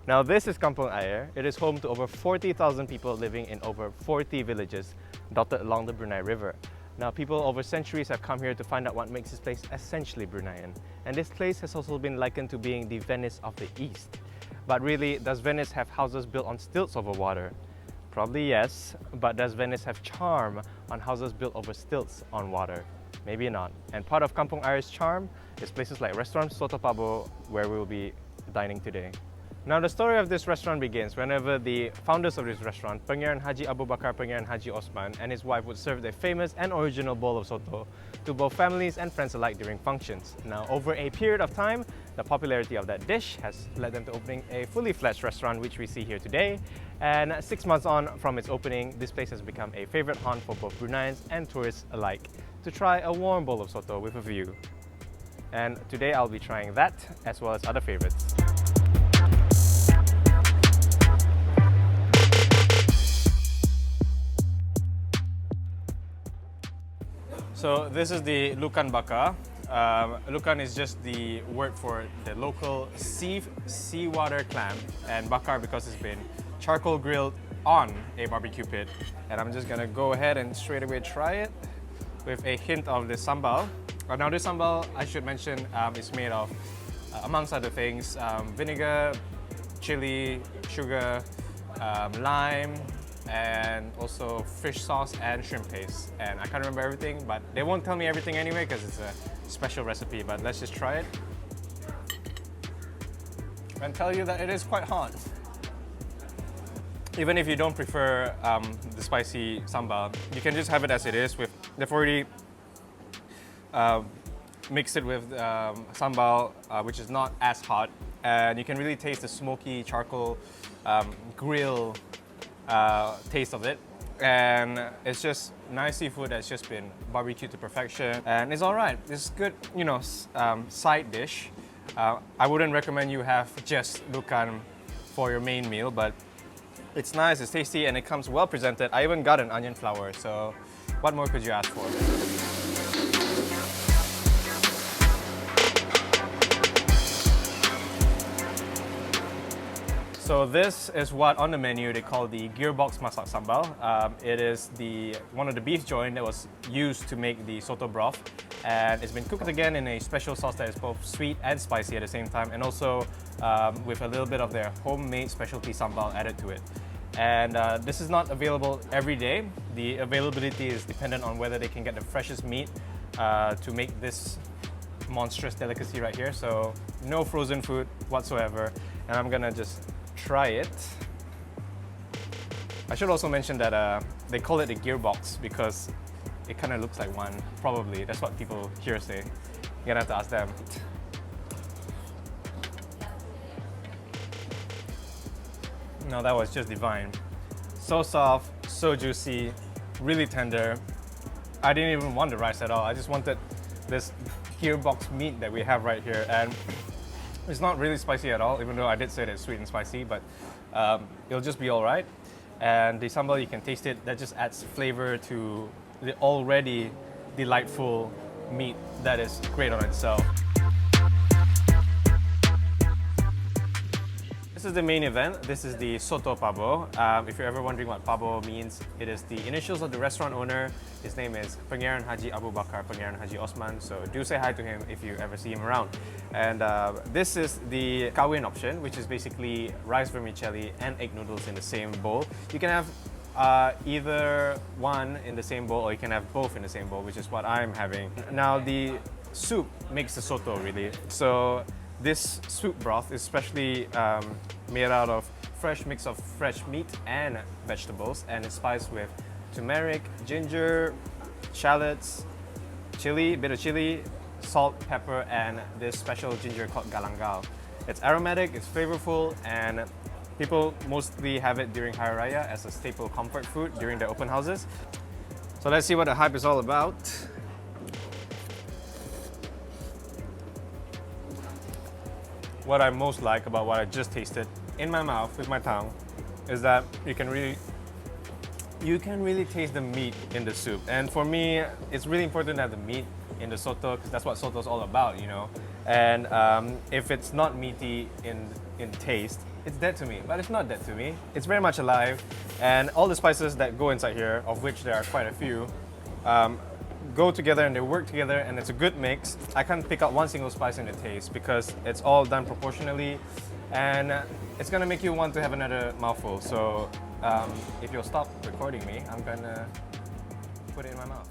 Now this is Kampong Ayer. It is home to over 40,000 people living in over 40 villages dotted along the Brunei River. Now people over centuries have come here to find out what makes this place essentially Bruneian. And this place has also been likened to being the Venice of the East. But really, does Venice have houses built on stilts over water? Probably yes, but does Venice have charm on houses built over stilts on water? Maybe not. And part of Kampong Ayer's charm is places like restaurant Soto Pabo, where we will be dining today. Now the story of this restaurant begins whenever the founders of this restaurant, Pangeran Haji Abu Bakar Pangeran Haji Osman and his wife would serve their famous and original bowl of soto to both families and friends alike during functions. Now over a period of time, the popularity of that dish has led them to opening a fully fledged restaurant which we see here today. And 6 months on from its opening, this place has become a favorite haunt for both Bruneians and tourists alike to try a warm bowl of soto with a view. And today I'll be trying that as well as other favorites. So this is the Lukan Bakar. Lukan is just the word for the local seawater clam, and Bakar because it's been charcoal grilled on a barbecue pit. And I'm just gonna go ahead and straight away try it with a hint of the sambal. Now this sambal, I should mention, is made of, amongst other things, vinegar, chili, sugar, lime, and also fish sauce and shrimp paste. And I can't remember everything, but they won't tell me everything anyway because it's a special recipe. But let's just try it and tell you that it is quite hot. Even if you don't prefer the spicy sambal, you can just have it as it is. They've already mixed it with sambal, which is not as hot, and you can really taste the smoky charcoal grill taste of it, and it's just nice seafood that's just been barbecued to perfection, and it's all right. It's good, you know, side dish. I wouldn't recommend you have just lukan for your main meal, but it's nice, it's tasty, and it comes well presented. I even got an onion flower, so what more could you ask for? So this is what on the menu they call the gearbox masak sambal. It is one of the beef joint that was used to make the soto broth, and it's been cooked again in a special sauce that is both sweet and spicy at the same time, and also with a little bit of their homemade specialty sambal added to it. And this is not available every day. The availability is dependent on whether they can get the freshest meat to make this monstrous delicacy right here. So no frozen food whatsoever, and I'm gonna just try it. I should also mention that they call it a gearbox because it kind of looks like one. Probably, that's what people here say. You're gonna have to ask them. No, that was just divine. So soft, so juicy, really tender. I didn't even want the rice at all. I just wanted this gearbox meat that we have right here, and it's not really spicy at all, even though I did say that it's sweet and spicy, but it'll just be all right. And the sambal, you can taste it. That just adds flavor to the already delightful meat that is great on itself. This is the main event. This is the Soto Pabo. If you're ever wondering what Pabo means, it is the initials of the restaurant owner. His name is Pangeran Haji Abu Bakar Pangeran Haji Osman, so do say hi to him if you ever see him around. And this is the kawin option, which is basically rice vermicelli and egg noodles in the same bowl. You can have either one in the same bowl, or you can have both in the same bowl, which is what I'm having. Now the soup makes the soto really. So this soup broth is specially made out of fresh mix of fresh meat and vegetables, and it's spiced with turmeric, ginger, shallots, chili, bit of chili, salt, pepper, and this special ginger called galangal. It's aromatic, it's flavorful, and people mostly have it during Hari Raya as a staple comfort food during their open houses. So let's see what the hype is all about. What I most like about what I just tasted in my mouth with my tongue is that you can really taste the meat in the soup. And for me, it's really important to have the meat in the soto because that's what soto is all about, you know. And if it's not meaty in taste, it's dead to me, but it's not dead to me. It's very much alive, and all the spices that go inside here, of which there are quite a few, go together and they work together, and it's a good mix. I can't pick out one single spice in the taste because it's all done proportionally, and it's gonna make you want to have another mouthful. So if you'll stop recording me, I'm gonna put it in my mouth.